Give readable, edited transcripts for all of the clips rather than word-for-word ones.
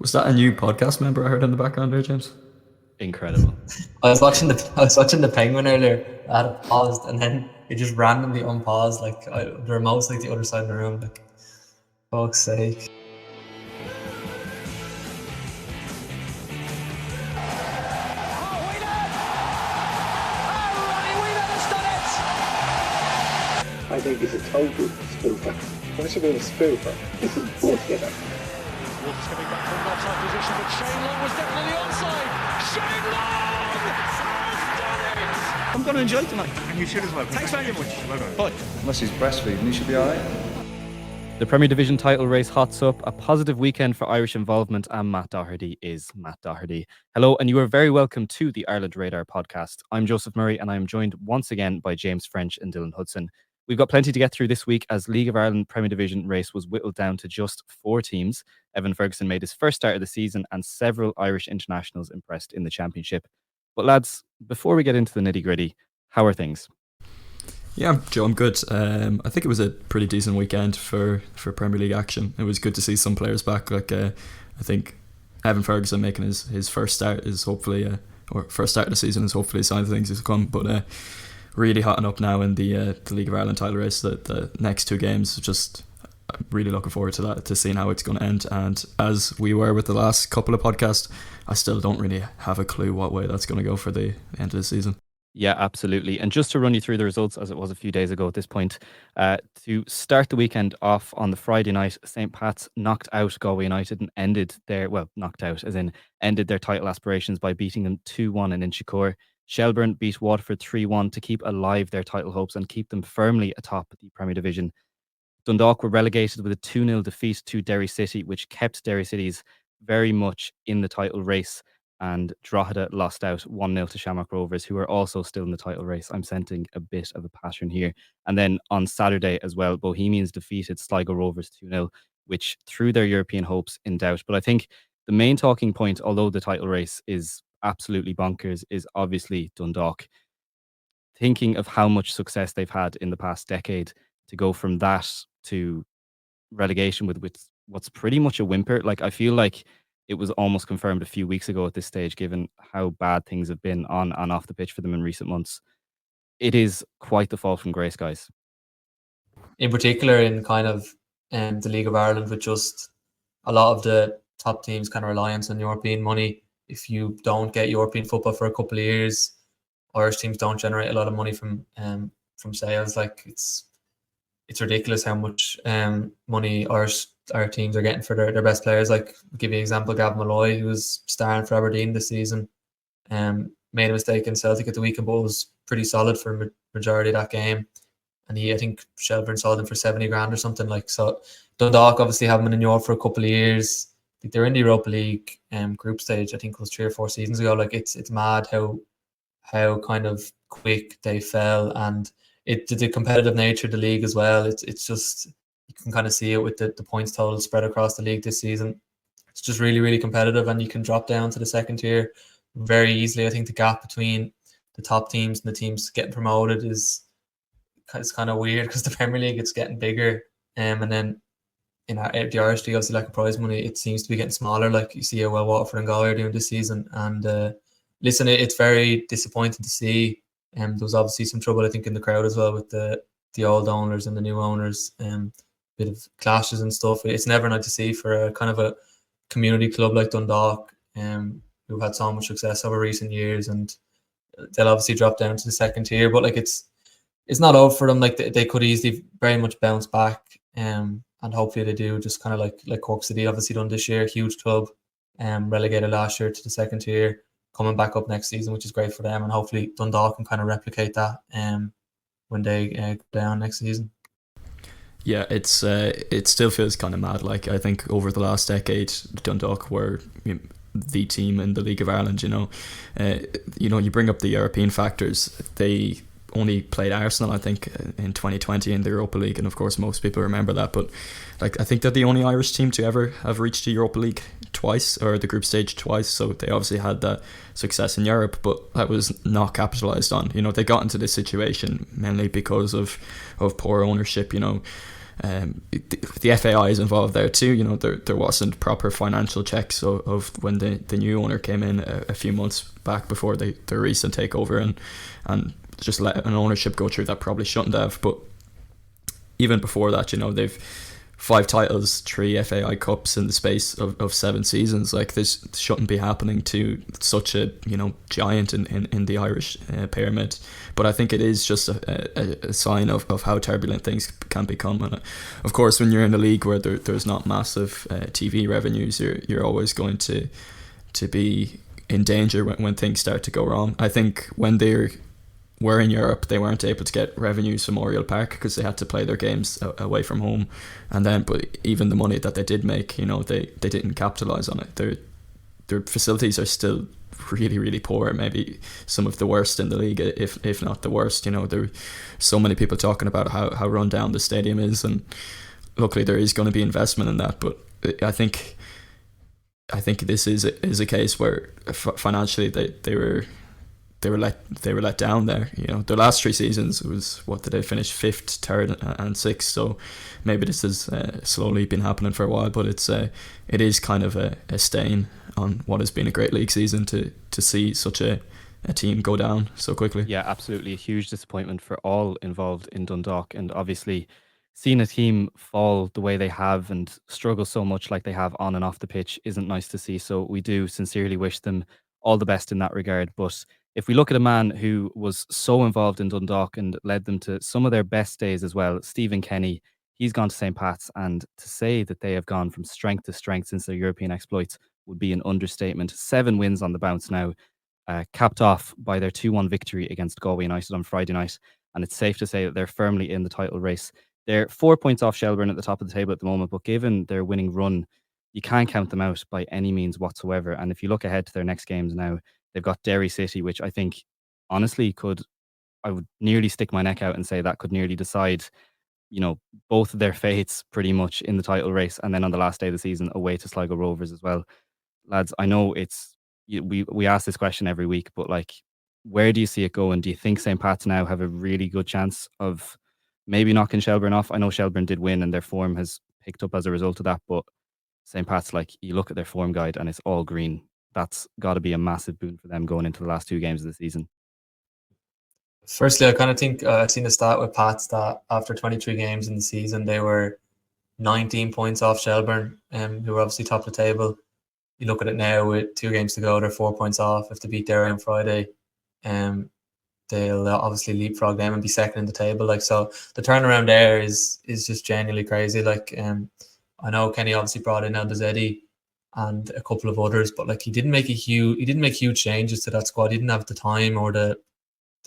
Was that a new podcast member I heard in the background there, James? Incredible. I was watching the Penguin earlier. I had it paused and then it just randomly unpaused. The remote's like the other side of the room. Like, fuck's sake. I think he's a total spoofer. What should be a spoofer? This is bullshit. Wolves coming back from an offside position, but Shane Long was definitely onside. Shane Long has done it! I'm going to enjoy tonight. And you should as well. Thanks very much. Well done. Bye. Unless he's breastfeeding, he should be alright. The Premier Division title race hots up, a positive weekend for Irish involvement, and Matt Doherty is Matt Doherty. Hello, and you are very welcome to the Ireland Radar podcast. I'm Joseph Murray, and I am joined once again by James French and Dylan Hudson. We've got plenty to get through this week as League of Ireland Premier Division race was whittled down to just 4 teams. Evan Ferguson made his first start of the season and several Irish internationals impressed in the championship. But lads, before we get into the nitty gritty, how are things? Yeah, Joe, I'm good. I think it was a pretty decent weekend for Premier League action. It was good to see some players back. I think Evan Ferguson making his first start is hopefully, or first start of the season is hopefully a sign of things to come. But really hotting up now in the League of Ireland title race. The next 2 games, I'm really looking forward to that, to seeing how it's going to end. And as we were with the last couple of podcasts, I still don't really have a clue what way that's going to go for the end of the season. Yeah, absolutely. And just to run you through the results as it was a few days ago at this point, to start the weekend off on the Friday night, St. Pat's knocked out Galway United and ended their title aspirations by beating them 2-1 in Inchicore. Shelbourne beat Waterford 3-1 to keep alive their title hopes and keep them firmly atop the Premier Division. Dundalk were relegated with a 2-0 defeat to Derry City, which kept Derry City's very much in the title race, and Drogheda lost out 1-0 to Shamrock Rovers, who are also still in the title race. I'm sensing a bit of a pattern here. And then on Saturday as well, Bohemians defeated Sligo Rovers 2-0, which threw their European hopes in doubt. But I think the main talking point, although the title race is absolutely bonkers, is obviously Dundalk. Thinking of how much success they've had in the past decade, to go from that to relegation with what's pretty much a whimper. I feel like it was almost confirmed a few weeks ago at this stage, given how bad things have been on and off the pitch for them in recent months. It is quite the fall from grace, guys. In particular, in kind of the League of Ireland, with just a lot of the top teams kind of reliance on European money. If you don't get European football for a couple of years, Irish teams don't generate a lot of money from sales. It's ridiculous how much money our teams are getting for their best players. I'll give you an example, Gavin Malloy, who was starring for Aberdeen this season, made a mistake in Celtic at the weekend, but was pretty solid for a majority of that game. And I think Shelbourne sold him for 70 grand or something. So Dundalk obviously haven't been in Europe for a couple of years. I think they're in the Europa League group stage. I think it was 3 or 4 seasons ago. It's mad how kind of quick they fell, and the competitive nature of the league as well. It's just, you can kind of see it with the points total spread across the league this season. It's just really, really competitive, and you can drop down to the second tier very easily. I think the gap between the top teams and the teams getting promoted is kind of weird, because the Premier League, it's getting bigger, and then in the Irish League, obviously, prize money, it seems to be getting smaller. You see how well Waterford and Galway are doing this season. And listen, it's very disappointing to see. There was obviously some trouble, I think, in the crowd as well, with the old owners and the new owners. Bit of clashes and stuff. It's never nice to see for a kind of a community club like Dundalk, who've had so much success over recent years, and they'll obviously drop down to the second tier. But it's not over for them. They could easily very much bounce back. And hopefully they do, just kind of like Cork City obviously done this year, huge club, relegated last year to the second tier, coming back up next season, which is great for them, and hopefully Dundalk can kind of replicate that when they go down next season. Yeah, it still feels kind of mad. I think over the last decade, Dundalk were the team in the League of Ireland. You bring up the European factors. They only played Arsenal, I think, in 2020 in the Europa League, and of course most people remember that. But I think they're the only Irish team to ever have reached the Europa League twice, or the group stage twice. So they obviously had that success in Europe, but that was not capitalised on. They got into this situation mainly because of poor ownership. the FAI is involved there too. You know, there wasn't proper financial checks of when the new owner came in a few months back before their recent takeover, and just let an ownership go through that probably shouldn't have. But even before that, you know, they've 5 titles, 3 FAI Cups in the space of 7 seasons. Like, this shouldn't be happening to such a, you know, giant in the Irish pyramid. But I think it is just a sign of how turbulent things can become. And of course, when you're in a league where there's not massive TV revenues, you're always going to be in danger when things start to go wrong. I think when they were in Europe, they weren't able to get revenues from Oriel Park because they had to play their games away from home, and then but even the money that they did make, you know, they didn't capitalize on it. Their facilities are still really, really poor, maybe some of the worst in the league, if not the worst. You know, there are so many people talking about how run down the stadium is, and luckily there is going to be investment in that, but I think this is a case where financially they were let down there. You know, their last 3 seasons was, what did they finish, 5th, 3rd and 6th, so maybe this has slowly been happening for a while, but it is kind of a stain on what has been a great league season to see such a team go down so quickly. Yeah, absolutely. A huge disappointment for all involved in Dundalk, and obviously seeing a team fall the way they have and struggle so much like they have on and off the pitch isn't nice to see. So we do sincerely wish them all the best in that regard. But if we look at a man who was so involved in Dundalk and led them to some of their best days as well, Stephen Kenny, he's gone to St. Pat's, and to say that they have gone from strength to strength since their European exploits would be an understatement. 7 wins on the bounce now, capped off by their 2-1 victory against Galway United on Friday night, and it's safe to say that they're firmly in the title race. They're 4 points off Shelbourne at the top of the table at the moment, but given their winning run, you can't count them out by any means whatsoever. And if you look ahead to their next games now, they've got Derry City, which I think, honestly, I would nearly stick my neck out and say that could nearly decide, you know, both of their fates pretty much in the title race. And then on the last day of the season, away to Sligo Rovers as well. Lads, I know we ask this question every week, but like, where do you see it going? Do you think St. Pat's now have a really good chance of maybe knocking Shelbourne off? I know Shelbourne did win and their form has picked up as a result of that, but St. Pat's, like, you look at their form guide and it's all green. That's got to be a massive boon for them going into the last 2 games of the season. Firstly, I kind of think I've seen a stat with Pats that after 23 games in the season, they were 19 points off Shelbourne, who were obviously top of the table. You look at it now with 2 games to go, they're 4 points off. If they beat Derry on Friday, they'll obviously leapfrog them and be second in the table. Like, so the turnaround there is just genuinely crazy. Like, I know Kenny obviously brought in Eldezedi and a couple of others, but like, he didn't make huge changes to that squad. He didn't have the time or the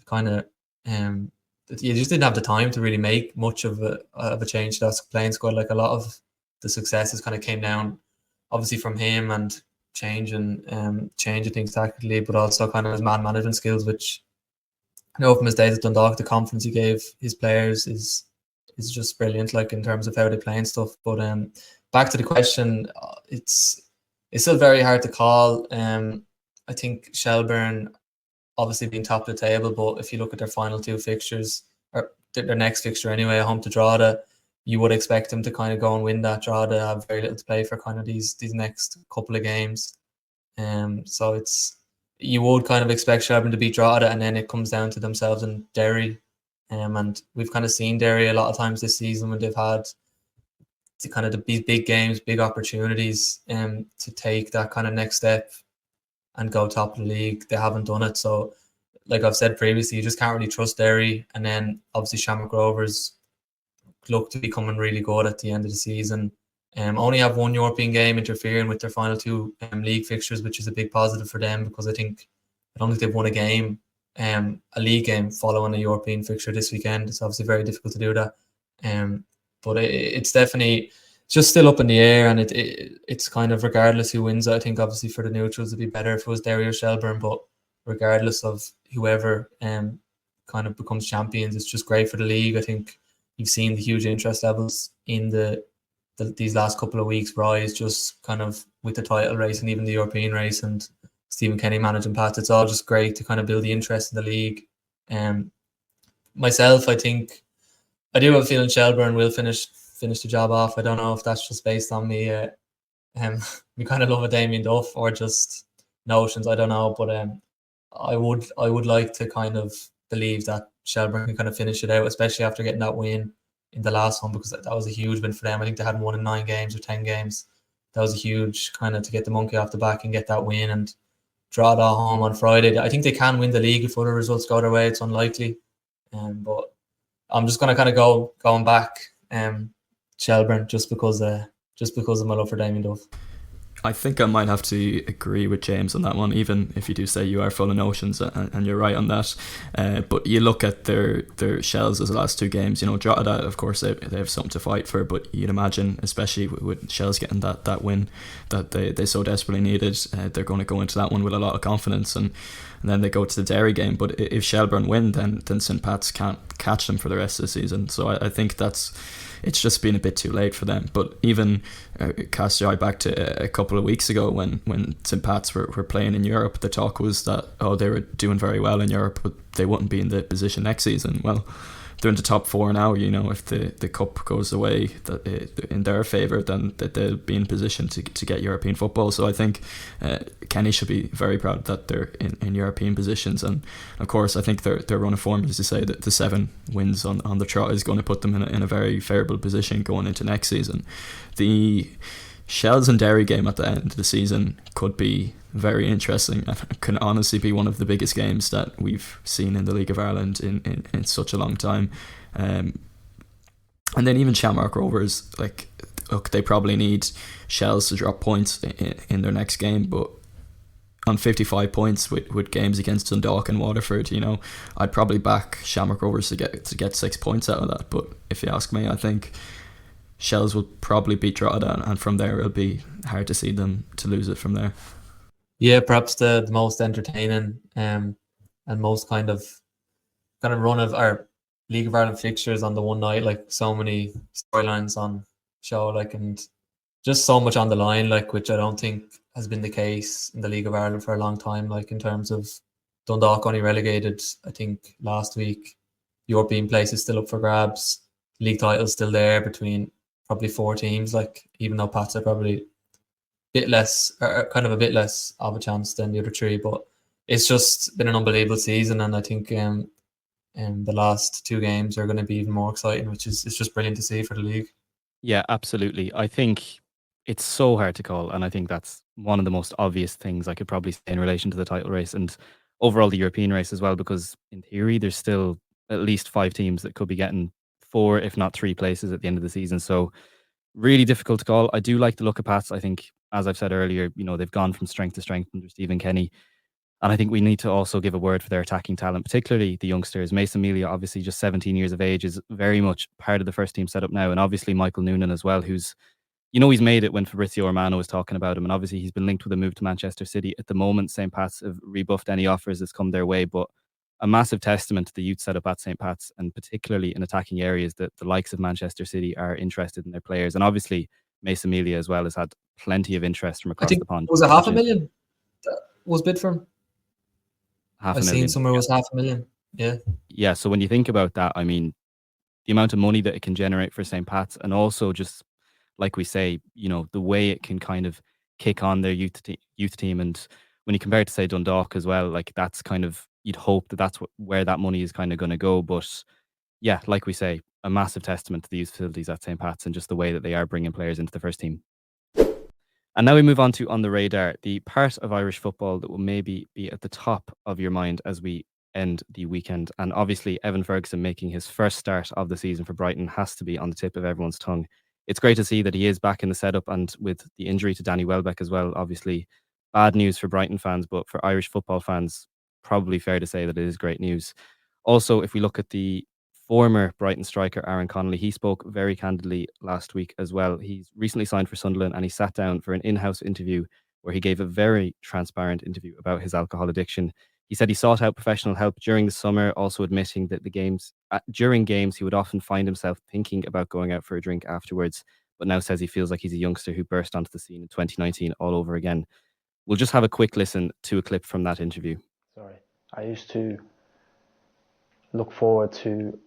kind of he just didn't have the time to really make much of a change to that playing squad. Like, a lot of the successes kind of came down obviously from him and changing things tactically, but also kind of his man management skills, which, I know from his days at Dundalk, the confidence he gave his players is just brilliant, like, in terms of how they play and stuff. But back to the question, it's still very hard to call. I think Shelbourne obviously being top of the table, but if you look at their final 2 fixtures, or their next fixture anyway, home to Drogheda, you would expect them to kind of go and win that. Drogheda have very little to play for kind of these next couple of games. So you would kind of expect Shelbourne to beat Drogheda, and then it comes down to themselves and Derry. And we've kind of seen Derry a lot of times this season when they've had kind of the big games, big opportunities to take that kind of next step and go top of the league. They haven't done it. So, like I've said previously, you just can't really trust Derry. And then obviously Shamrock Rovers look to be coming really good at the end of the season. Only have 1 European game interfering with their final 2 league fixtures, which is a big positive for them, because I don't think they've won a game, a league game following a European fixture this weekend. It's obviously very difficult to do that. But it's definitely just still up in the air, and it's kind of regardless who wins. I think obviously for the neutrals it'd be better if it was Derry or Shelbourne, but regardless of whoever kind of becomes champions, it's just great for the league. I think you've seen the huge interest levels in these last couple of weeks rise, just kind of with the title race and even the European race, and Stephen Kenny managing Pats. It's all just great to kind of build the interest in the league. Myself, I think I do have a feeling Shelbourne will finish finish the job off. I don't know if that's just based on me, me kind of love of Damien Duff or just notions. I don't know, but I would like to kind of believe that Shelbourne can kind of finish it out, especially after getting that win in the last one, because that was a huge win for them. I think they hadn't won in 9 games or 10 games. That was a huge kind of to get the monkey off the back and get that win and draw that home on Friday. I think they can win the league if other results go their way. It's unlikely, but I'm just gonna kind of going back Shelbourne just because of my love for Damien Duff. I think I might have to agree with James on that one, even if you do say you are full of notions, and you're right on that. But you look at their Shells as the last 2 games, Drogheda, of course, they have something to fight for, but you'd imagine, especially with Shells getting that win that they so desperately needed, they're going to go into that one with a lot of confidence, and then they go to the Derry game. But if Shelbourne win, then St. Pat's can't catch them for the rest of the season. So I think it's just been a bit too late for them. But even cast your eye back to a couple of weeks ago when St. Pat's were playing in Europe, the talk was that they were doing very well in Europe, but they wouldn't be in the position next season. Well, they're in the top 4 now. If the cup goes away in their favour, then they'll be in position to get European football. So I think Kenny should be very proud that they're in European positions. And of course, I think their run of form, as you say, that the 7 wins on the trot is going to put them in a very favourable position going into next season. The Shells and Derry game at the end of the season could be very interesting and can honestly be one of the biggest games that we've seen in the League of Ireland in such a long time. And then even Shamrock Rovers, look, they probably need Shells to drop points in their next game, but on 55 points with games against Dundalk and Waterford, I'd probably back Shamrock Rovers to get 6 points out of that. But if you ask me, I think Shells will probably beat Drogheda, and from there it'll be hard to see them to lose it from there. Yeah, perhaps the most entertaining and most kind of run of our League of Ireland fixtures on the one night. So many storylines on show, and just so much on the line, which I don't think has been the case in the League of Ireland for a long time. In terms of Dundalk only relegated, I think last week. European place is still up for grabs. League title's still there between probably 4 teams. Even though Pats are probably a bit less of a chance than the other 3, but it's just been an unbelievable season, and I think the last 2 games are going to be even more exciting, which is just brilliant to see for the league. Yeah, absolutely. I think it's so hard to call, and I think that's one of the most obvious things I could probably say in relation to the title race and overall the European race as well, because in theory there's still at least 5 teams that could be getting 4, if not 3 places at the end of the season. So really difficult to call. I do like the look of Pats. I think, as I've said earlier, they've gone from strength to strength under Stephen Kenny. And I think we need to also give a word for their attacking talent, particularly the youngsters. Mason Melia, obviously just 17 years of age, is very much part of the first team setup now. And obviously Michael Noonan as well, who's, he's made it when Fabrizio Romano was talking about him. And obviously he's been linked with a move to Manchester City. At the moment, St. Pat's have rebuffed any offers that's come their way. But a massive testament to the youth setup at St. Pat's, and particularly in attacking areas that the likes of Manchester City are interested in their players. And obviously Mason Melia as well has had plenty of interest from across the pond. Was it $500,000 that was bid for him? $500,000. I've seen somewhere was $500,000. Yeah. Yeah. So when you think about that, I mean, the amount of money that it can generate for St. Pat's, and also just like we say, the way it can kind of kick on their youth team. And when you compare it to, say, Dundalk as well, that's kind of, you'd hope that that's where that money is kind of going to go. But yeah, like we say, a massive testament to the youth facilities at St. Pat's and just the way that they are bringing players into the first team. And now we move on to On the Radar, the part of Irish football that will maybe be at the top of your mind as we end the weekend. And obviously, Evan Ferguson making his first start of the season for Brighton has to be on the tip of everyone's tongue. It's great to see that he is back in the setup, and with the injury to Danny Welbeck as well, obviously bad news for Brighton fans, but for Irish football fans, probably fair to say that it is great news. Also, if we look at the former Brighton striker Aaron Connolly, he spoke very candidly last week as well. He's recently signed for Sunderland, and he sat down for an in-house interview where he gave a very transparent interview about his alcohol addiction. He said he sought out professional help during the summer, also admitting that during games he would often find himself thinking about going out for a drink afterwards, but now says he feels like he's a youngster who burst onto the scene in 2019 all over again. We'll just have a quick listen to a clip from that interview. I used to look forward to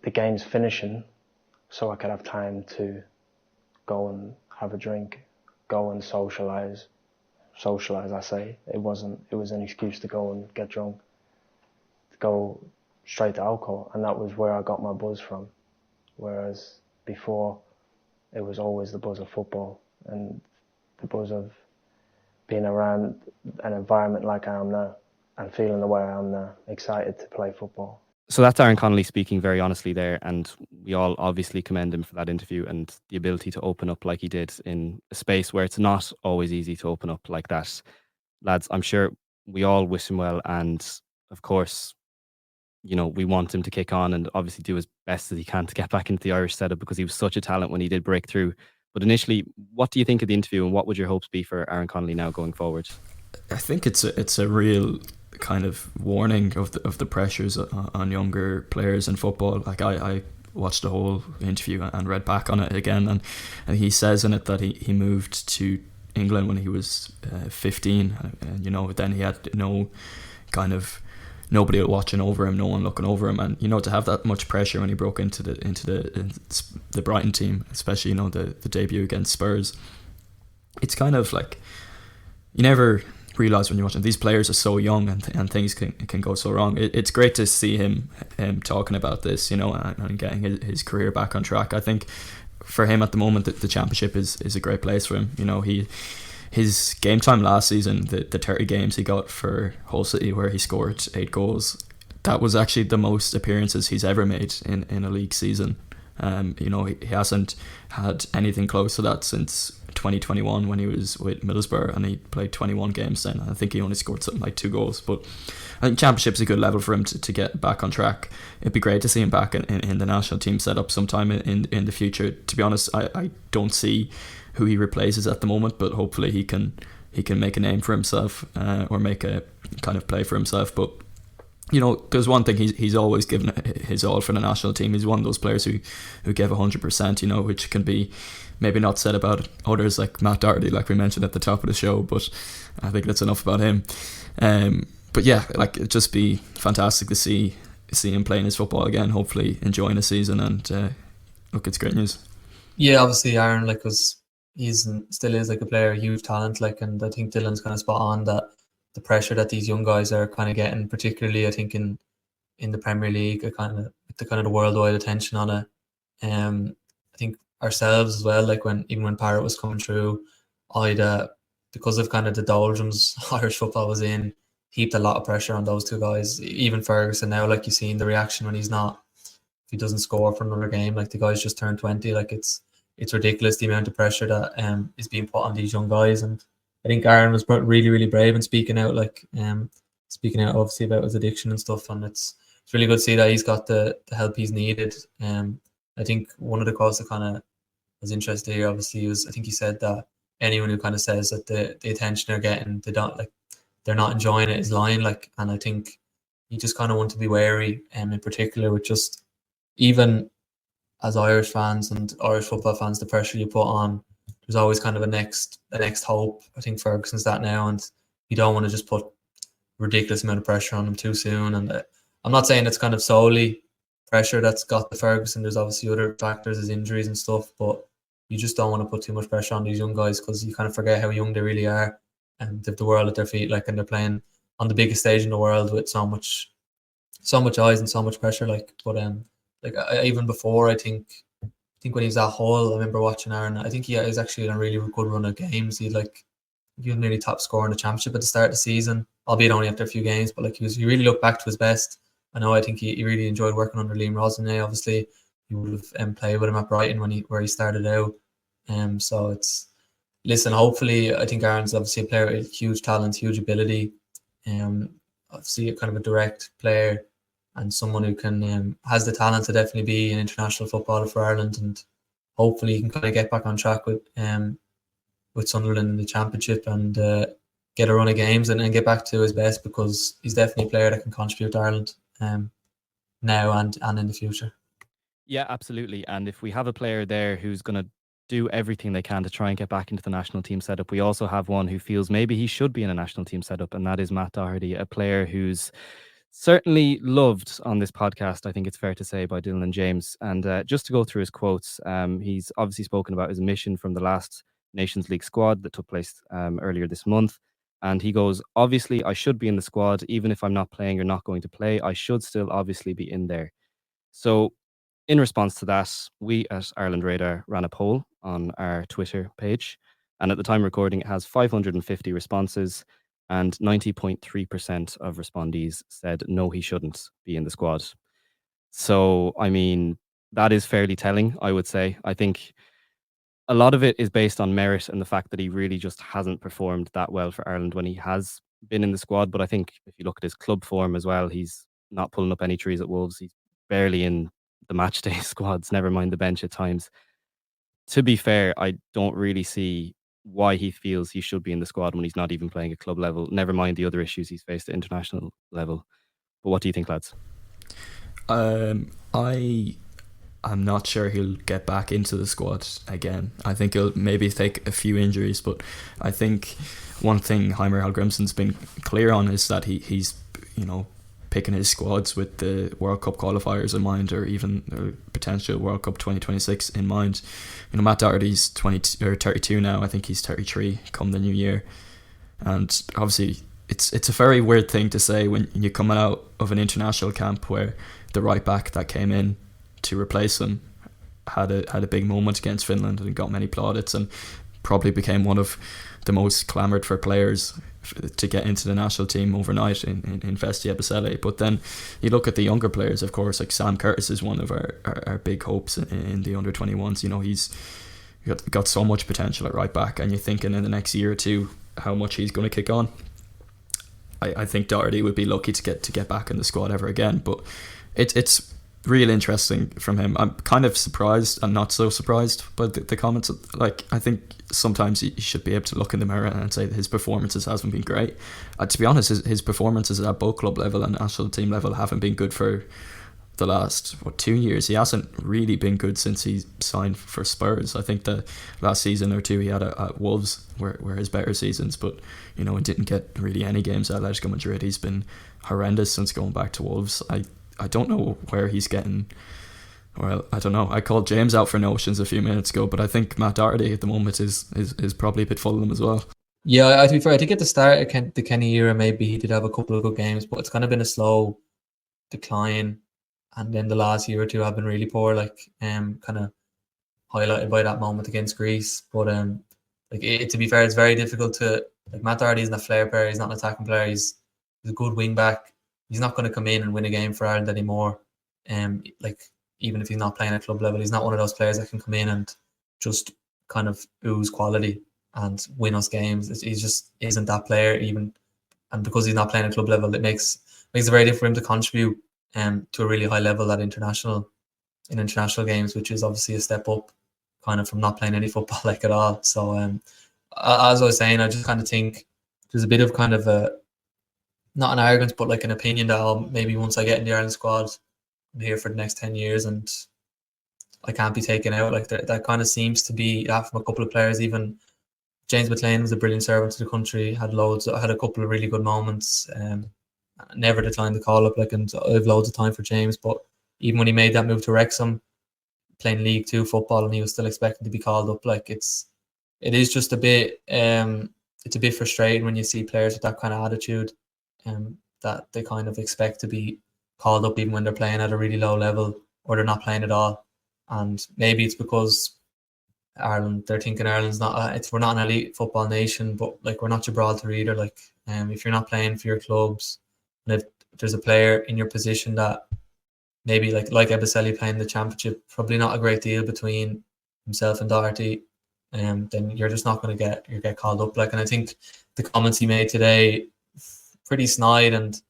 the games finishing so I could have time to go and have a drink, go and socialise. Socialise, I say. It was an excuse to go and get drunk, to go straight to alcohol, and that was where I got my buzz from. Whereas before, it was always the buzz of football and the buzz of being around an environment like I am now and feeling the way I am now, excited to play football. So that's Aaron Connolly speaking very honestly there, and we all obviously commend him for that interview and the ability to open up like he did in a space where it's not always easy to open up like that. Lads, I'm sure we all wish him well, and of course, you know, we want him to kick on and obviously do his best as he can to get back into the Irish setup, because he was such a talent when he did break through. But initially, what do you think of the interview, and what would your hopes be for Aaron Connolly now going forward? I think it's a real kind of warning of the pressures on younger players in football. Like I watched the whole interview and read back on it again, and he says in it that he moved to England when he was 15, and you know, then he had nobody watching over him, no one looking over him, and you know, to have that much pressure when he broke into the Brighton team, especially, you know, the debut against Spurs, it's kind of like you never realise when you're watching, these players are so young and things can go so wrong. It's great to see him talking about this, you know, and getting his career back on track. I think for him at the moment, the Championship is a great place for him. You know, his game time last season, the 30 games he got for Hull City where he scored 8 goals, that was actually the most appearances he's ever made in a league season. You know, he hasn't had anything close to that since 2021 when he was with Middlesbrough, and he played 21 games then. I think he only scored something like 2 goals, but I think Championship's a good level for him to get back on track. It'd be great to see him back in the national team setup sometime in the future. To be honest, I don't see who he replaces at the moment, but hopefully he can make a name for himself, or make a kind of play for himself. But you know, there's one thing, he's always given his all for the national team. He's one of those players who gave 100%, you know, which can be maybe not said about others like Matt Doherty, like we mentioned at the top of the show, but I think that's enough about him. But yeah, like, it'd just be fantastic to see him playing his football again, hopefully enjoying the season, and look, it's great news. Yeah, obviously Aaron, like, still is like a player, a huge talent, like, and I think Dylan's kind of spot on that the pressure that these young guys are kind of getting, particularly I think in the Premier League, the worldwide attention on it. I think ourselves as well, like even when Parrott was coming through, I'd because of kind of the doldrums Irish football was in, heaped a lot of pressure on those two guys. Even Ferguson now, like, you seen the reaction when if he doesn't score for another game, like, the guy's just turned 20, like, it's ridiculous the amount of pressure that is being put on these young guys. And I think Aaron was really, really brave in speaking out, like, speaking out obviously about his addiction and stuff, and it's really good to see that he's got the help he's needed. I think one of the quotes that kind of was interesting here, obviously, was, I think he said that anyone who kind of says that the attention they're getting, they're not enjoying it, is lying, like. And I think you just kind of want to be wary, in particular with just, even as Irish fans and Irish football fans, the pressure you put on, there's always kind of a next hope. I think Ferguson's that now, and you don't want to just put ridiculous amount of pressure on him too soon. And I'm not saying it's kind of solely pressure that's got the Ferguson. There's obviously other factors as injuries and stuff, but you just don't want to put too much pressure on these young guys, because you kind of forget how young they really are, and they have the world at their feet, like, and they're playing on the biggest stage in the world with so much eyes and so much pressure, like. But even before, I think when he was at Hull, I remember watching Aaron. I think he is actually in a really good run of games. He was nearly top scorer in the Championship at the start of the season, albeit only after a few games. But like, he really looked back to his best. I think he really enjoyed working under Liam Rosnay. Obviously, he would have played with him at Brighton where he started out. So hopefully, I think Aaron's obviously a player with huge talent, huge ability. Obviously, a kind of a direct player, and someone who can has the talent to definitely be an international footballer for Ireland, and hopefully he can kind of get back on track with Sunderland in the Championship and get a run of games and get back to his best, because he's definitely a player that can contribute to Ireland now and in the future. Yeah, absolutely. And if we have a player there who's going to do everything they can to try and get back into the national team setup, we also have one who feels maybe he should be in a national team setup, and that is Matt Doherty, a player who's Certainly loved on this podcast, I think it's fair to say, by Dylan and James. And just to go through his quotes, he's obviously spoken about his mission from the last Nations League squad that took place earlier this month. And he goes, obviously, I should be in the squad, even if I'm not playing or not going to play. I should still obviously be in there. So in response to that, we at Ireland Radar ran a poll on our Twitter page. And at the time of recording, it has 550 responses. And 90.3% of respondees said, no, he shouldn't be in the squad. So, I mean, that is fairly telling, I would say. I think a lot of it is based on merit and the fact that he really just hasn't performed that well for Ireland when he has been in the squad. But I think if you look at his club form as well, he's not pulling up any trees at Wolves. He's barely in the match day squads, never mind the bench at times. To be fair, I don't really see why he feels he should be in the squad when he's not even playing at club level, never mind the other issues he's faced at international level. But what do you think, lads? I'm not sure he'll get back into the squad again. I think he'll maybe take a few injuries, but I think one thing Heimer Hallgrimsson's been clear on is that he's picking his squads with the World Cup qualifiers in mind, or even the potential World Cup 2026 in mind. Matt Doherty's 32 now. I think he's 33 come the new year, and obviously it's a very weird thing to say when you're coming out of an international camp where the right back that came in to replace him had a big moment against Finland and got many plaudits and probably became one of the most clamoured for players to get into the national team overnight in Festia Basele. But then you look at the younger players, of course, like Sam Curtis is one of our big hopes in the under-21s. He's got so much potential at right back, and you're thinking in the next year or two how much he's going to kick on. I think Doherty would be lucky to get back in the squad ever again, but it's real interesting from him. I'm kind of surprised and not so surprised by the comments. Like, I think sometimes you should be able to look in the mirror and say that his performances hasn't been great. To be honest, his performances at both club level and national team level haven't been good for the last 2 years. He hasn't really been good since he signed for Spurs. I think the last season or two he had at Wolves were his better seasons, but and didn't get really any games at Atletico Madrid. He's been horrendous since going back to Wolves. I don't know where he's getting. Well, I don't know. I called James out for notions a few minutes ago, but I think Matt Doherty at the moment is probably a bit full of them as well. Yeah, to be fair, I think at the start of the Kenny era, maybe he did have a couple of good games, but it's kind of been a slow decline. And then the last year or two have been really poor, kind of highlighted by that moment against Greece. But to be fair, it's very difficult to, Matt Doherty isn't a flair player, he's not an attacking player, he's a good wing back. He's not going to come in and win a game for Ireland anymore. Even if he's not playing at club level, he's not one of those players that can come in and just kind of ooze quality and win us games. He just isn't that player even. And because he's not playing at club level, it makes it very difficult for him to contribute to a really high level in international games, which is obviously a step up kind of from not playing any football at all. So as I was saying, I just kind of think there's a bit of kind of a, not an arrogance, but an opinion that maybe once I get in the Ireland squad, I'm here for the next 10 years and I can't be taken out. That kind of seems to be that from a couple of players. Even James McLean was a brilliant servant to the country, had a couple of really good moments. Never declined the call up, and I have loads of time for James. But even when he made that move to Wrexham, playing League Two football, and he was still expected to be called up, it is just a bit it's a bit frustrating when you see players with that kind of attitude, that they kind of expect to be called up even when they're playing at a really low level or they're not playing at all. And maybe it's because Ireland, they're thinking Ireland's not we're not an elite football nation, but we're not Gibraltar either. If you're not playing for your clubs, and if there's a player in your position that maybe like Ebiseli playing the championship, probably not a great deal between himself and Doherty, then you're just not going to get called up. And I think the comments he made today, pretty snide and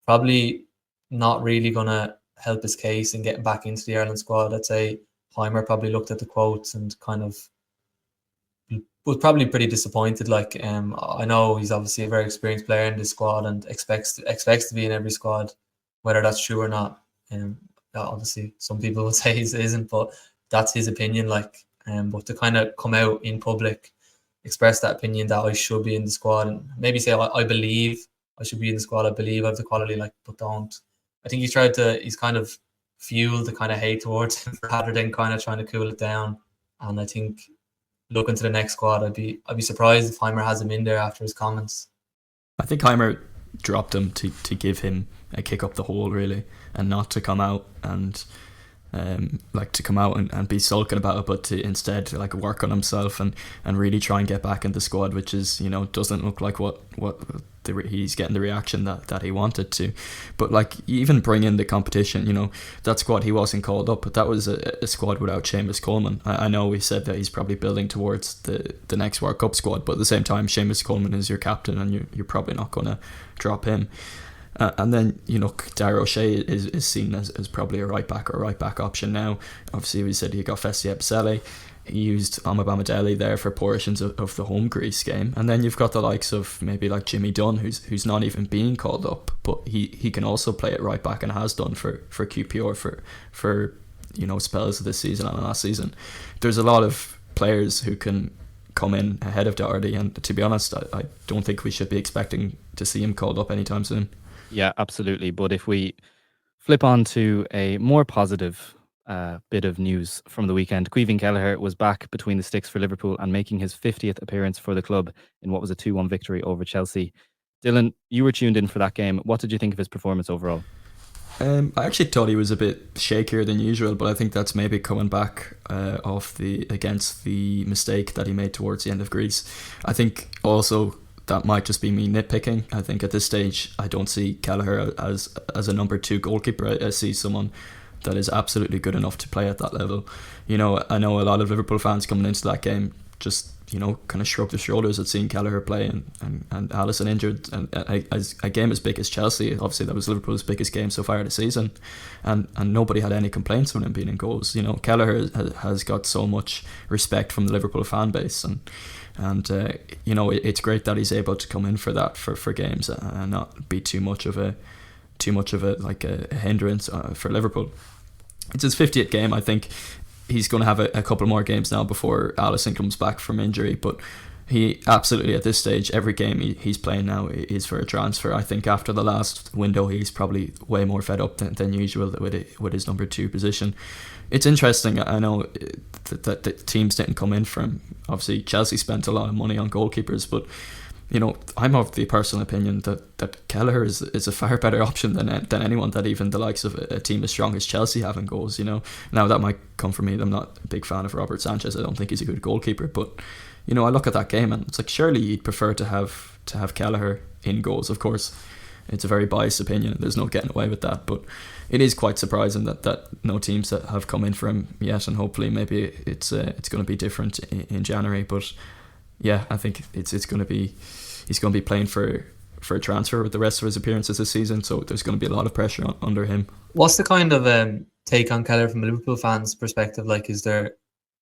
probably not really going to help his case in getting back into the Ireland squad. I'd say Heimer probably looked at the quotes and kind of was probably pretty disappointed. I know he's obviously a very experienced player in this squad and expects to be in every squad, whether that's true or not. Obviously, some people would say he isn't, but that's his opinion. But to kind of come out in public, express that opinion that I should be in the squad, and maybe say I believe I should be in the squad. I believe I have the quality, like, but don't. I think he's kind of fueled the kind of hate towards him rather than kind of trying to cool it down. And I think looking to the next squad, I'd be surprised if Heimer has him in there after his comments. I think Heimer dropped him to give him a kick up the hole, really, and not to come out and and be sulking about it, but to instead like work on himself and really try and get back in the squad, which is, doesn't look like what he's getting the reaction that he wanted to. But like, even bring in the competition, that squad, he wasn't called up, but that was a squad without Seamus Coleman. I know we said that he's probably building towards the next World Cup squad, but at the same time, Seamus Coleman is your captain, and you're probably not going to drop him. And then, Dara O'Shea is seen as probably a right back option now. Obviously, we said you got Fessi Ebsele. He used Amabama Dele there for portions of the home Greece game. And then you've got the likes of maybe like Jimmy Dunn, who's not even being called up, but he can also play at right back and has done for QPR for spells of this season and last season. There's a lot of players who can come in ahead of Doherty, and to be honest, I don't think we should be expecting to see him called up anytime soon. Yeah, absolutely. But if we flip on to a more positive bit of news from the weekend, Caoimhín Kelleher was back between the sticks for Liverpool and making his 50th appearance for the club in what was a 2-1 victory over Chelsea. Dylan, you were tuned in for that game. What did you think of his performance overall? I actually thought he was a bit shakier than usual, but I think that's maybe coming back against the mistake that he made towards the end of Greece. I think also that might just be me nitpicking. I think at this stage, I don't see Kelleher as a number 2 goalkeeper. I see someone that is absolutely good enough to play at that level. I know a lot of Liverpool fans coming into that game just, kind of shrugged their shoulders at seeing Kelleher play and Alisson injured. And a game as big as Chelsea, obviously that was Liverpool's biggest game so far this season, and nobody had any complaints when him being in goals. Kelleher has got so much respect from the Liverpool fan base, and it's great that he's able to come in for that for games and not be too much of a hindrance for Liverpool. It's his 50th game. I think he's going to have a couple more games now before Alisson comes back from injury, but he absolutely, at this stage, every game he's playing now is for a transfer. I think after the last window, he's probably way more fed up than usual with his number 2 position. It's interesting. I know that the teams didn't come in for him. Obviously, Chelsea spent a lot of money on goalkeepers, but I'm of the personal opinion that Kelleher is a far better option than anyone that even the likes of a team as strong as Chelsea have in goals. Now that might come from me. I'm not a big fan of Robert Sanchez. I don't think he's a good goalkeeper, but I look at that game and it's like, surely you'd prefer to have Kelleher in goals. Of course, it's a very biased opinion. There's no getting away with that, but it is quite surprising that no teams that have come in for him yet, and hopefully maybe it's going to be different in January. But yeah, I think he's going to be playing for a transfer with the rest of his appearances this season, so there's going to be a lot of pressure under him. What's the kind of take on Kelleher from a Liverpool fans' perspective? Like, is there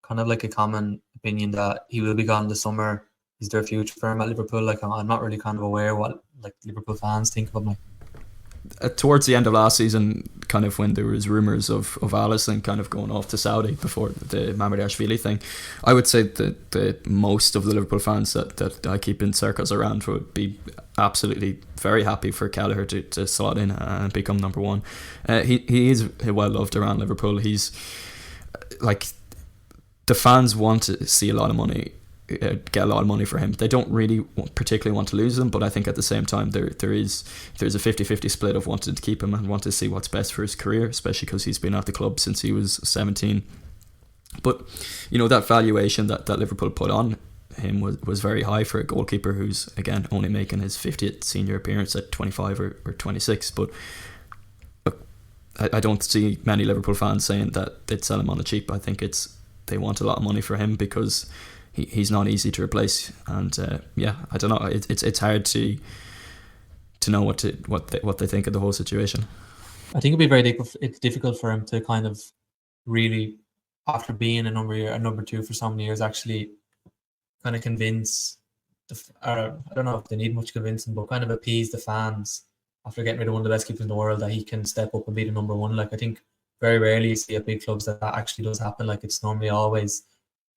kind of like a common opinion that he will be gone this summer? Is there a future for him at Liverpool? Like, I'm not really kind of aware what like Liverpool fans think of him. Towards the end of last season, kind of when there was rumours of Alisson kind of going off to Saudi before the Mamardashvili thing, I would say that most of the Liverpool fans that I keep in circles around would be absolutely very happy for Kelleher to slot in and become number 1. He is well loved around Liverpool. He's like, the fans want to see a lot of money, get a lot of money for him. They don't really particularly want to lose him, but I think at the same time there's a 50-50 split of wanting to keep him and want to see what's best for his career, especially because he's been at the club since he was 17. But that valuation that Liverpool put on him was very high for a goalkeeper who's, again, only making his 50th senior appearance at 25 or 26. But I don't see many Liverpool fans saying that they'd sell him on the cheap. I think they want a lot of money for him because he's not easy to replace, and I don't know. It's hard to know what they think of the whole situation. I think it'd be very difficult for him to kind of really, after being a number 2 for so many years, actually kind of convince I don't know if they need much convincing, but kind of appease the fans after getting rid of one of the best keepers in the world, that he can step up and be the number 1. Like, I think very rarely you see at big clubs that actually does happen. Like, it's normally always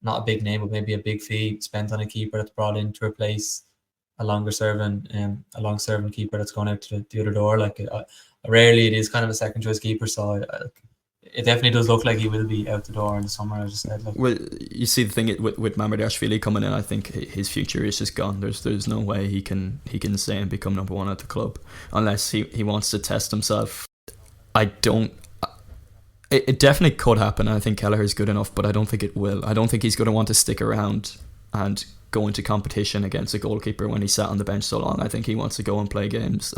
not a big name, but maybe a big fee spent on a keeper that's brought in to replace a long serving keeper that's going out to the other door. Like rarely it is kind of a second choice keeper, so it definitely does look like he will be out the door in the summer, as I said. Like, well, you see the thing with Mamardashvili coming in, I think his future is just gone. There's no way he can stay and become number one at the club unless he wants to test himself. It definitely could happen. I think Kelleher is good enough, but I don't think it will. I don't think he's going to want to stick around and go into competition against a goalkeeper when he sat on the bench so long. I think he wants to go and play games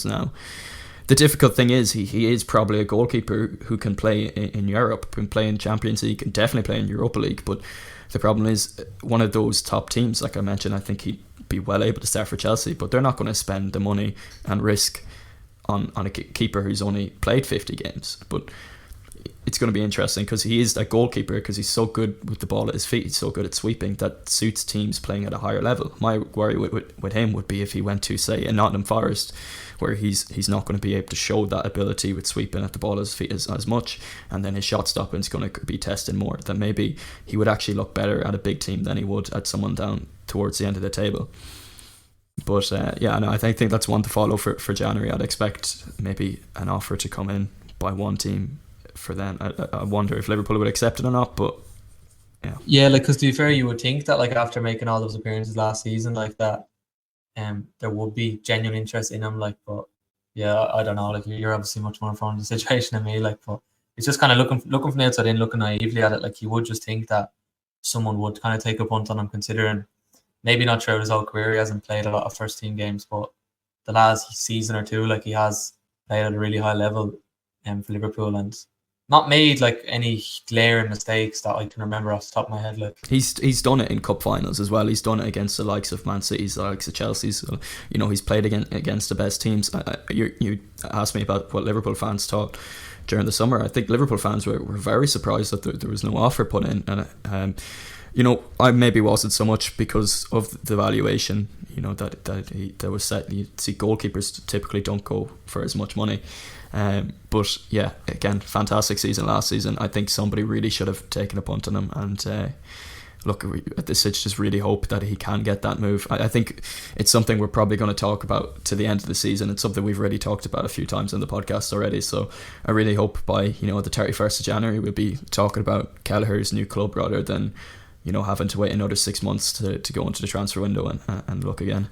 now. The difficult thing is he is probably a goalkeeper who can play in Europe, can play in Champions League, can definitely play in Europa League. But the problem is one of those top teams, like I mentioned, I think he'd be well able to start for Chelsea, but they're not going to spend the money and risk on a keeper who's only played 50 games. But it's going to be interesting because he is a goalkeeper, because he's so good with the ball at his feet, he's so good at sweeping, that suits teams playing at a higher level. My worry with him would be if he went to, say, a Nottingham Forest, where he's not going to be able to show that ability with sweeping at the ball at his feet as much, and then his shot stopping is going to be tested more, then maybe he would actually look better at a big team than he would at someone down towards the end of the table. But I think that's one to follow for January. I'd expect maybe an offer to come in by one team for them. I wonder if Liverpool would accept it or not, but yeah, like, because to be fair, you would think that, like, after making all those appearances last season, like that, there would be genuine interest in him, like, but yeah, I don't know, like, you're obviously much more informed of the situation than me, like, but it's just kind of looking from the outside in, looking naively at it, like, you would just think that someone would kind of take a punt on him, considering maybe not throughout his whole career he hasn't played a lot of first team games, but the last season or two, like, he has played at a really high level for Liverpool, and not made like any glaring mistakes that I can remember off the top of my head. Like, he's done it in cup finals as well. He's done it against the likes of Man City's, the likes of Chelsea's. So, you know, he's played against the best teams. You asked me about what Liverpool fans thought during the summer. I think Liverpool fans were very surprised that there was no offer put in, and you know, I maybe wasn't so much because of the valuation. You know, that was set. You see, goalkeepers typically don't go for as much money. But yeah, again, fantastic season last season. I think somebody really should have taken a punt on him, and look, at this stage, just really hope that he can get that move. I think it's something we're probably going to talk about to the end of the season. It's something we've already talked about a few times in the podcast already, so I really hope by, you know, the 31st of January we'll be talking about Kelleher's new club rather than, you know, having to wait another 6 months to go into the transfer window and look again.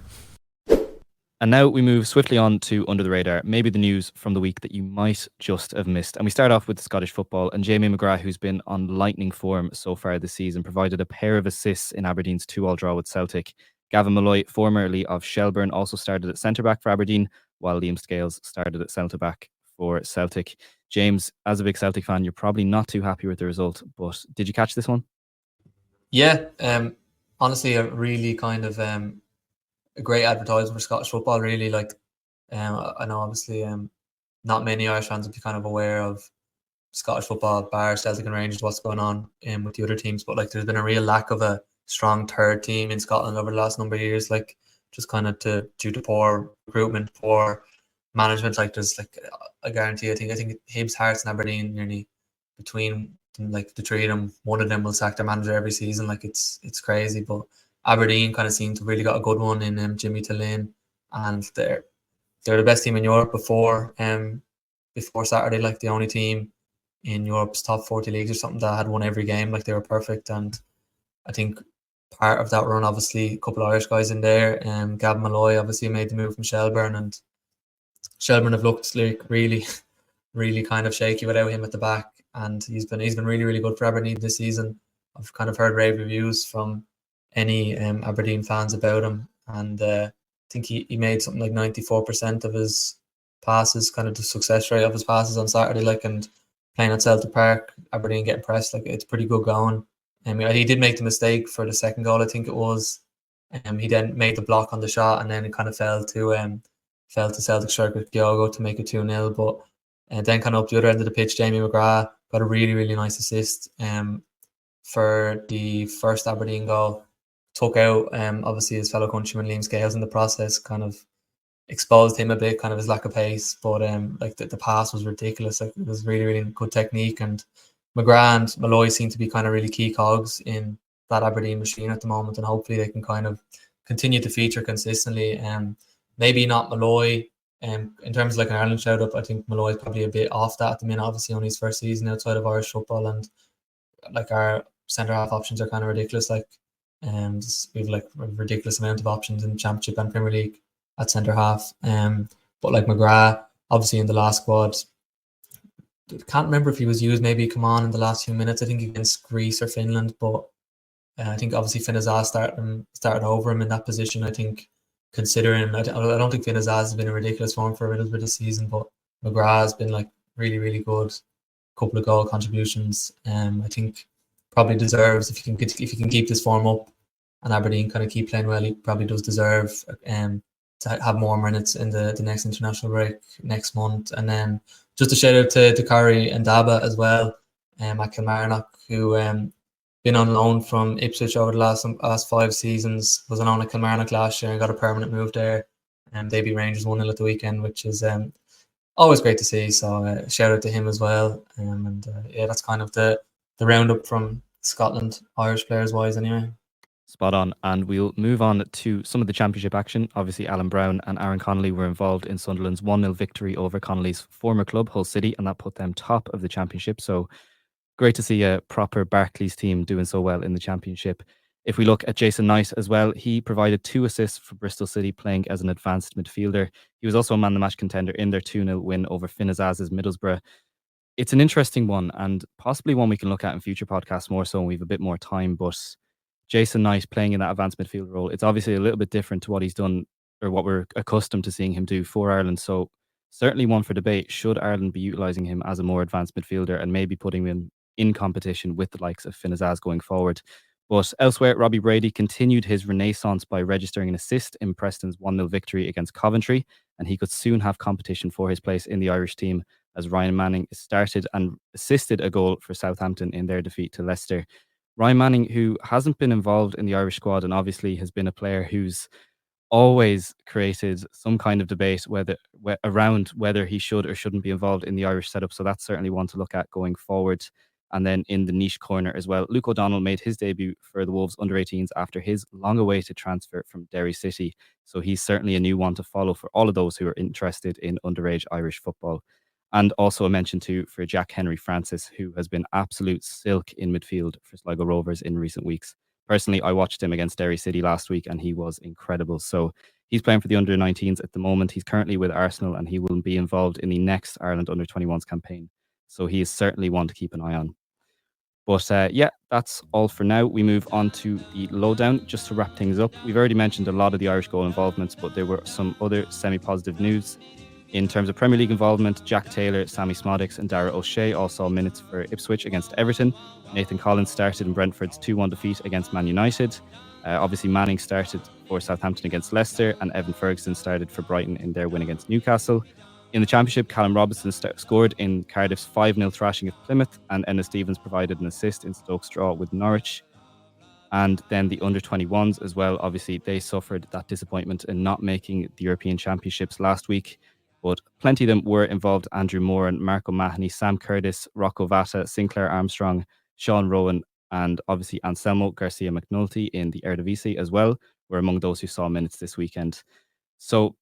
And now we move swiftly on to Under the Radar, maybe the news from the week that you might just have missed. And we start off with Scottish football, and Jamie McGrath, who's been on lightning form so far this season, provided a pair of assists in Aberdeen's 2-2 draw with Celtic. Gavin Malloy, formerly of Shelbourne, also started at centre-back for Aberdeen, while Liam Scales started at centre-back for Celtic. James, as a big Celtic fan, you're probably not too happy with the result, but did you catch this one? Yeah, honestly, a really kind of a great advertisement for Scottish football, really. Like, I know obviously not many Irish fans would be kind of aware of Scottish football, bar Celtic and Rangers, what's going on with the other teams, but like, there's been a real lack of a strong third team in Scotland over the last number of years, like, just kind of due to poor recruitment, poor management. Like, there's like, I guarantee, I think Hibs, Hearts and Aberdeen, nearly between like the three of them, one of them will sack their manager every season. Like, it's crazy, but Aberdeen kind of seem to really got a good one in Jimmy Tillane, and they're the best team in Europe before Saturday. Like, the only team in Europe's top 40 leagues or something that had won every game. Like, they were perfect, and I think part of that run, obviously, a couple of Irish guys in there. Gavin Malloy obviously made the move from Shelbourne, and Shelbourne have looked like really, really kind of shaky without him at the back, and he's been really, really good for Aberdeen this season. I've kind of heard rave reviews from any Aberdeen fans about him, and I think he made something like 94% of his passes, kind of the success rate of his passes on Saturday, like, and playing at Celtic Park, Aberdeen getting pressed, like, it's pretty good going. He did make the mistake for the second goal, I think it was. He then made the block on the shot, and then it kind of fell to Celtic striker Diogo to make it 2-0. But then kind of up the other end of the pitch, Jamie McGrath got a really, really nice assist for the first Aberdeen goal. Took out obviously his fellow countryman Liam Scales in the process, kind of exposed him a bit, kind of his lack of pace. But like, the pass was ridiculous. Like, it was really, really good technique, and McGrath and Malloy seem to be kind of really key cogs in that Aberdeen machine at the moment, and hopefully they can kind of continue to feature consistently. Maybe not Malloy. In terms of like an Ireland shout up, I think Malloy is probably a bit off that at the minute. Obviously, only his first season outside of Irish football, and like our centre half options are kind of ridiculous. Like, we've like a ridiculous amount of options in Championship and Premier League at centre half. But like McGrath, obviously in the last squad, can't remember if he was used. Maybe come on in the last few minutes. I think against Greece or Finland, but I think obviously Finn Azaz started over him in that position. I think, considering I don't think Finn Azaz has been in ridiculous form for a little bit this season, but McGrath has been like really, really good. Couple of goal contributions. I think probably deserves, if you can keep this form up and Aberdeen kind of keep playing well, he probably does deserve to have more minutes in the next international break next month. And then just a shout out to Kari and Daba as well, at Kilmarnock, who been on loan from Ipswich over the last 5 seasons, was on loan at Kilmarnock last year and got a permanent move there. And they beat Rangers 1-0 at the weekend, which is always great to see. So shout out to him as well. Yeah, that's kind of the roundup from Scotland, Irish players wise anyway. Spot on. And we'll move on to some of the Championship action. Obviously, Alan Brown and Aaron Connolly were involved in Sunderland's 1-0 victory over Connolly's former club, Hull City, and that put them top of the Championship. So great to see a proper Barclays team doing so well in the Championship. If we look at Jason Knight as well, he provided 2 assists for Bristol City, playing as an advanced midfielder. He was also a man-of-the-match contender in their 2-0 win over Finn Azaz's Middlesbrough. It's an interesting one, and possibly one we can look at in future podcasts more so when we have a bit more time. But Jason Knight playing in that advanced midfield role, it's obviously a little bit different to what he's done or what we're accustomed to seeing him do for Ireland. So certainly one for debate. Should Ireland be utilising him as a more advanced midfielder and maybe putting him in competition with the likes of Finn Azaz going forward? But elsewhere, Robbie Brady continued his renaissance by registering an assist in Preston's 1-0 victory against Coventry, and he could soon have competition for his place in the Irish team as Ryan Manning started and assisted a goal for Southampton in their defeat to Leicester. Ryan Manning, who hasn't been involved in the Irish squad and obviously has been a player who's always created some kind of debate around whether he should or shouldn't be involved in the Irish setup. So that's certainly one to look at going forward. And then in the niche corner as well, Luke O'Donnell made his debut for the Wolves under-18s after his long-awaited transfer from Derry City. So he's certainly a new one to follow for all of those who are interested in underage Irish football. And also a mention too for Jack Henry Francis, who has been absolute silk in midfield for Sligo Rovers in recent weeks. Personally, I watched him against Derry City last week and he was incredible. So he's playing for the under-19s at the moment. He's currently with Arsenal and he will be involved in the next Ireland under-21s campaign. So he is certainly one to keep an eye on. But yeah, that's all for now. We move on to the lowdown. Just to wrap things up, we've already mentioned a lot of the Irish goal involvements, but there were some other semi-positive news. In terms of Premier League involvement, Jack Taylor, Sammy Smoddix and Dara O'Shea all saw minutes for Ipswich against Everton. Nathan Collins started in Brentford's 2-1 defeat against Man United. Obviously, Manning started for Southampton against Leicester, and Evan Ferguson started for Brighton in their win against Newcastle. In the Championship, Callum Robinson scored in Cardiff's 5-0 thrashing of Plymouth, and Enna Stevens provided an assist in Stoke's draw with Norwich. And then the under-21s as well, obviously they suffered that disappointment in not making the European Championships last week. But plenty of them were involved. Andrew Moore and Marco Mahoney, Sam Curtis, Rocco Vata, Sinclair Armstrong, Sean Rowan, and obviously Anselmo Garcia McNulty in the Eredivisie as well were among those who saw minutes this weekend. So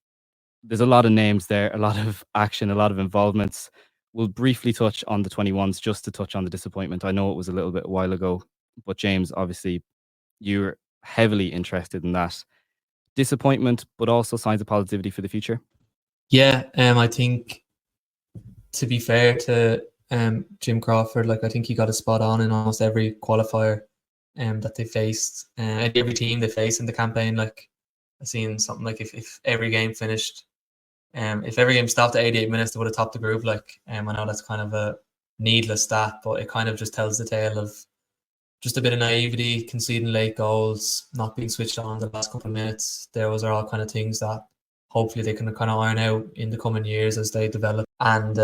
there's a lot of names there, a lot of action, a lot of involvements. We'll briefly touch on the 21s just to touch on the disappointment. I know it was a little bit a while ago, but James, obviously you're heavily interested in that. Disappointment, but also signs of positivity for the future. Yeah, I think, to be fair to Jim Crawford, like I think he got a spot on in almost every qualifier that they faced, and every team they faced in the campaign. Like I've seen something like if every game finished, if every game stopped at 88 minutes, they would have topped the group. Like I know that's kind of a needless stat, but it kind of just tells the tale of just a bit of naivety, conceding late goals, not being switched on the last couple of minutes. Those are all kind of things that hopefully they can kind of iron out in the coming years as they develop. And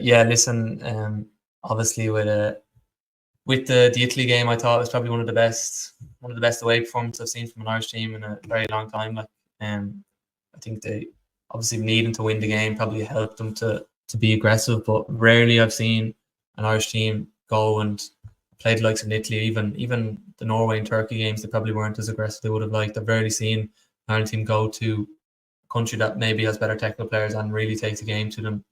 yeah, listen, obviously with the Italy game, I thought it was probably one of the best away performances I've seen from an Irish team in a very long time. Like, I think they obviously needing to win the game probably helped them to be aggressive, but rarely I've seen an Irish team go and play the likes of Italy. Even the Norway and Turkey games, they probably weren't as aggressive they would have liked. I've rarely seen Ireland team go to a country that maybe has better technical players and really takes the game to them.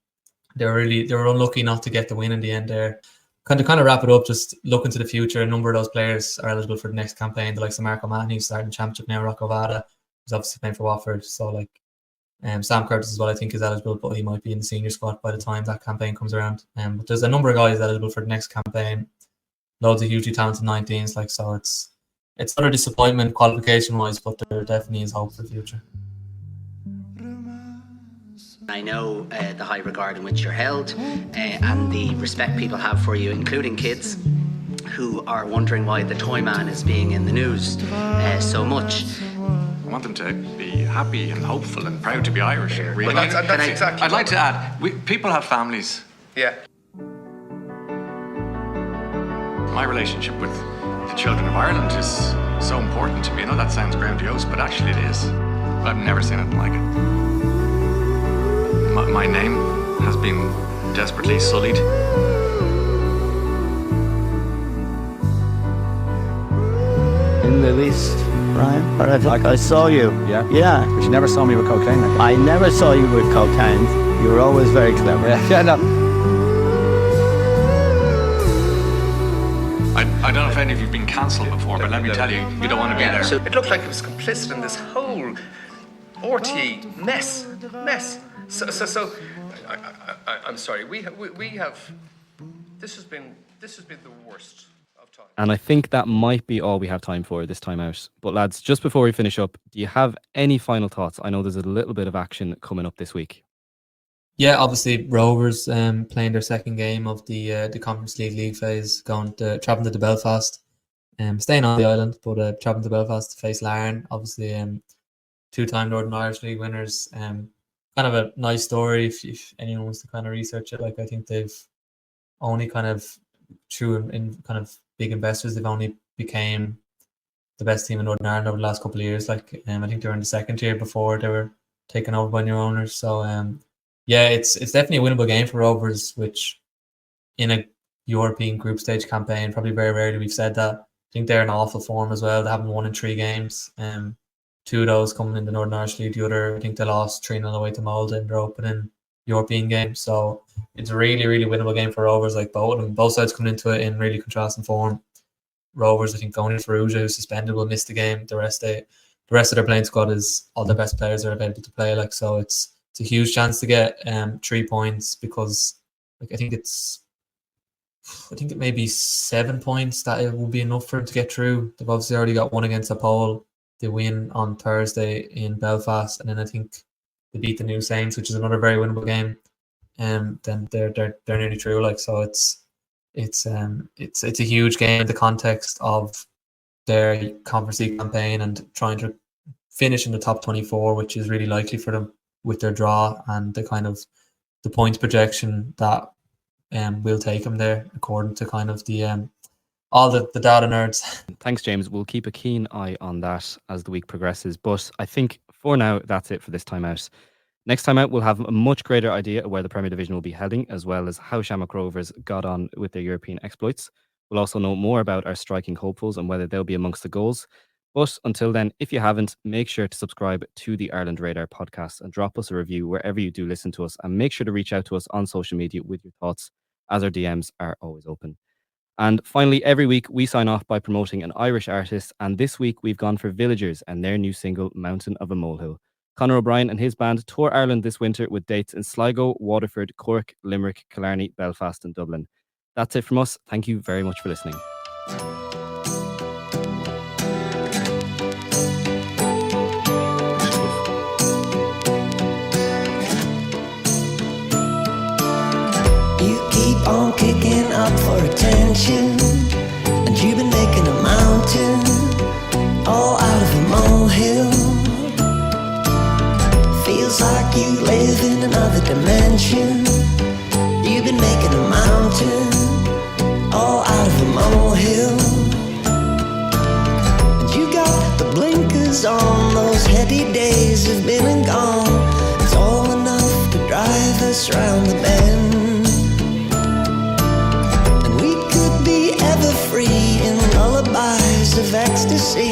They were unlucky not to get the win in the end there. Kind of wrap it up, just looking to the future, a number of those players are eligible for the next campaign. The likes of Marco Mann, who's starting Championship now, Rocco Vada, who's obviously playing for Watford. So like Sam Curtis as well, I think is eligible, but he might be in the senior squad by the time that campaign comes around. But there's a number of guys eligible for the next campaign. Loads of hugely talented 19s, like, so it's not a disappointment qualification wise, but there definitely is hope for the future. I know the high regard in which you're held and the respect people have for you, including kids who are wondering why the toy man is being in the news so much. I want them to be happy and hopeful and proud to be Irish. Really. Well, that's exactly. I'd like to add, people have families. Yeah. My relationship with the children of Ireland is so important to me. I know that sounds grandiose, but actually it is. I've never seen anything like it. My name has been desperately sullied. In the least, Brian, or I saw you. Yeah? Yeah. But you never saw me with cocaine. I never saw you with cocaine. You were always very clever. Yeah, no. I don't know if any of you have been cancelled before, but let me tell you, you don't want to be there. So it looked like it was complicit in this whole RTE mess. So I'm sorry. We have. This has been the worst of time. And I think that might be all we have time for this time out. But lads, just before we finish up, do you have any final thoughts? I know there's a little bit of action coming up this week. Yeah, obviously Rovers playing their second game of the Conference League phase, travelling to Belfast, staying on the island, but travelling to Belfast to face Larne. Obviously, two-time Northern Irish League winners. Kind of a nice story if anyone wants to kind of research it. Like, I think they've only kind of through in kind of big investors, they've only became the best team in Northern Ireland over the last couple of years. Like, I think they were in the second tier before they were taken over by new owners. So yeah, it's definitely a winnable game for Rovers, which in a European group stage campaign, probably very rarely we've said that. I think they're in awful form as well. They haven't won in 3 games. 2 of those coming in the Northern Irish League. The other, I think they lost 3-0 away to Molde in their opening European game. So it's a really, really winnable game for Rovers. Like, both sides coming into it in really contrasting form. Rovers, I think, going in for Ferrugia, who's suspended, will miss the game. The rest of their playing squad is all the best players are available to play. Like, so it's a huge chance to get 3 points, because like I think it may be 7 points that it will be enough for them to get through. They've obviously already got one against Apol. They win on Thursday in Belfast, and then I think they beat the New Saints, which is another very winnable game. Then they're nearly through. Like, so it's a huge game in the context of their Conference League campaign and trying to finish in the top 24, which is really likely for them with their draw and the kind of the points projection that will take them there, according to kind of the all the data nerds. Thanks, James. We'll keep a keen eye on that as the week progresses. But I think for now, that's it for this time out. Next time out, we'll have a much greater idea of where the Premier Division will be heading, as well as how Shamrock Rovers got on with their European exploits. We'll also know more about our striking hopefuls and whether they'll be amongst the goals. But until then, if you haven't, make sure to subscribe to the Ireland Radar podcast and drop us a review wherever you do listen to us. And make sure to reach out to us on social media with your thoughts, as our DMs are always open. And finally, every week we sign off by promoting an Irish artist. And this week we've gone for Villagers and their new single, Mountain of a Molehill. Conor O'Brien and his band tour Ireland this winter with dates in Sligo, Waterford, Cork, Limerick, Killarney, Belfast and Dublin. That's it from us. Thank you very much for listening. On kicking up for attention, and you've been making a mountain all out of a molehill. Feels like you live in another dimension. You've been making a mountain all out of a molehill. And you got the blinkers on, those heady days have been and gone. It's all enough to drive us round the bend. Free in lullabies of ecstasy.